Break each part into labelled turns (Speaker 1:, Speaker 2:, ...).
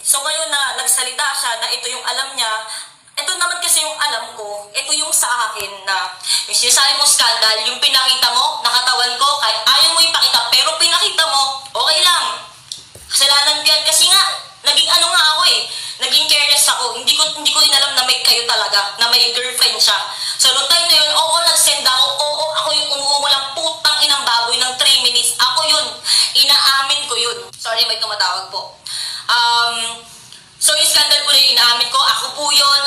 Speaker 1: So ngayon na nagsalita siya na ito yung alam niya, ito naman kasi yung alam ko, ito yung sa akin na yung sinasabi mong scandal, yung pinakita mo, nakatawan ko, kahit ayaw mo ipakita, pero pinakita mo, okay lang. Kasalanan ko yan kasi nga, naging ano nga ako eh, naging careless ako. Hindi ko inalam na may kayo talaga, na may girlfriend siya. So noong time na yun, oo, nag-send ako, oo, ako yung umuungulang putang inang baboy ng 3 minutes. Ako yun, inaamin ko yun. Sorry, may tumatawag po. So yung scandal po na yun, inaamin ko, ako po yun.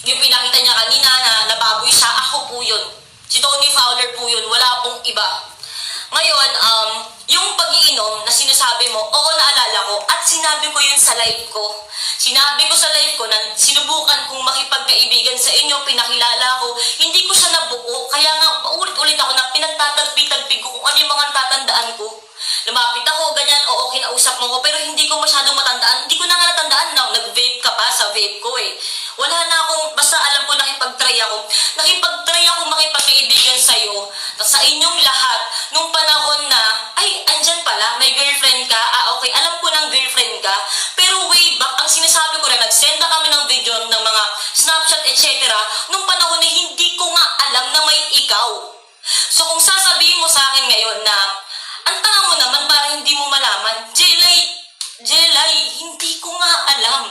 Speaker 1: Yung pinakita niya kanina na nababoy siya, ako po yun. Si Tony Fowler po yun, wala pong iba. Ngayon, yung pag-iinom na sinasabi mo, oo, naalala ko, at sinabi ko yun sa live ko. Sinabi ko sa live ko na sinubukan kong makipagkaibigan sa inyo, pinakilala ko, hindi ko siya nabuo, kaya nga paulit-ulit ako na pinagtatagpi-tagpi ko kung ano yung mga tatandaan ko. Lumapit ako, ganyan, oo, kinausap mo ko, pero hindi ko masyadong matandaan. Hindi ko na nga natandaan na nag-vape ka pa sa vape ko eh. Wala na akong, basta alam ko nakipag-try ako. Nakipag-try ako makipagkaibigan sa'yo, sa inyong lahat, nung panahon na, ay, andyan pala, may girlfriend ka, okay, alam ko ng girlfriend ka, pero way back, ang sinasabi ko na, nagsenda kami ng video ng mga Snapchat, etc. Nung panahon na hindi ko nga alam na may ikaw. So kung sasabihin mo sa akin ngayon na, ang tanga mo naman para hindi mo malaman, Jelay, hindi ko nga alam.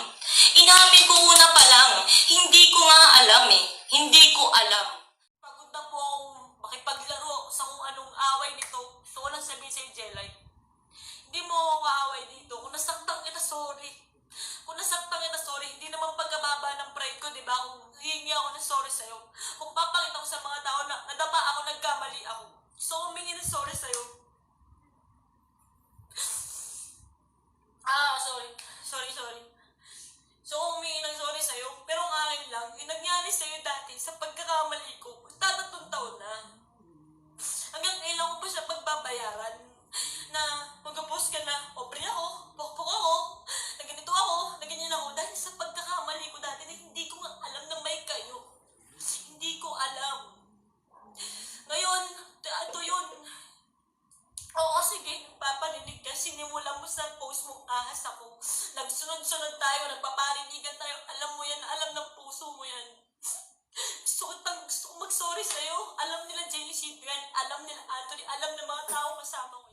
Speaker 1: Inamin ko una pa lang, hindi ko nga alam eh. Hindi ko alam. Pagod na po akong makipaglaro sa kung anong away nito. Gusto ko lang sabihin sa'yo, Jelay. Hindi mo ako kaaway dito. Kung nasaktan kita, sorry. Kung nasaktan kita, sorry. Hindi naman pagkababa ng pride ko, di ba? Kung hihingi ako ng sorry sa'yo. Kung papakita ko sa mga tao na nadapa ako, nagkamali ako. Gusto ko humingi ng sorry sa'yo. Sorry. So, humingi ng sorry sa'yo, pero ang akin lang, yung nangyari sa'yo dati sa pagkakamali ko, tatatong taon na. Hanggang kailan ko pa siya pagbabayaran na mag-post ka na, pobre ako, pokpok ako, na ganito ako, na ganyan ako, dahil sa pagkakamali ko dati na hindi ko nga alam na may kayo. Hindi ko alam. Ngayon, ito yun. Oo, sige, papaninig ka. Sinimulan mo sa post mong ahas ako. Nagsunod-sunod tayo, nagpaparinigan tayo. Alam mo yan, alam ng puso mo yan. Gusto ko mag-sorry sa'yo. Alam nila Jenny Sidran, alam nila Anthony, alam ng mga tao kasama ko.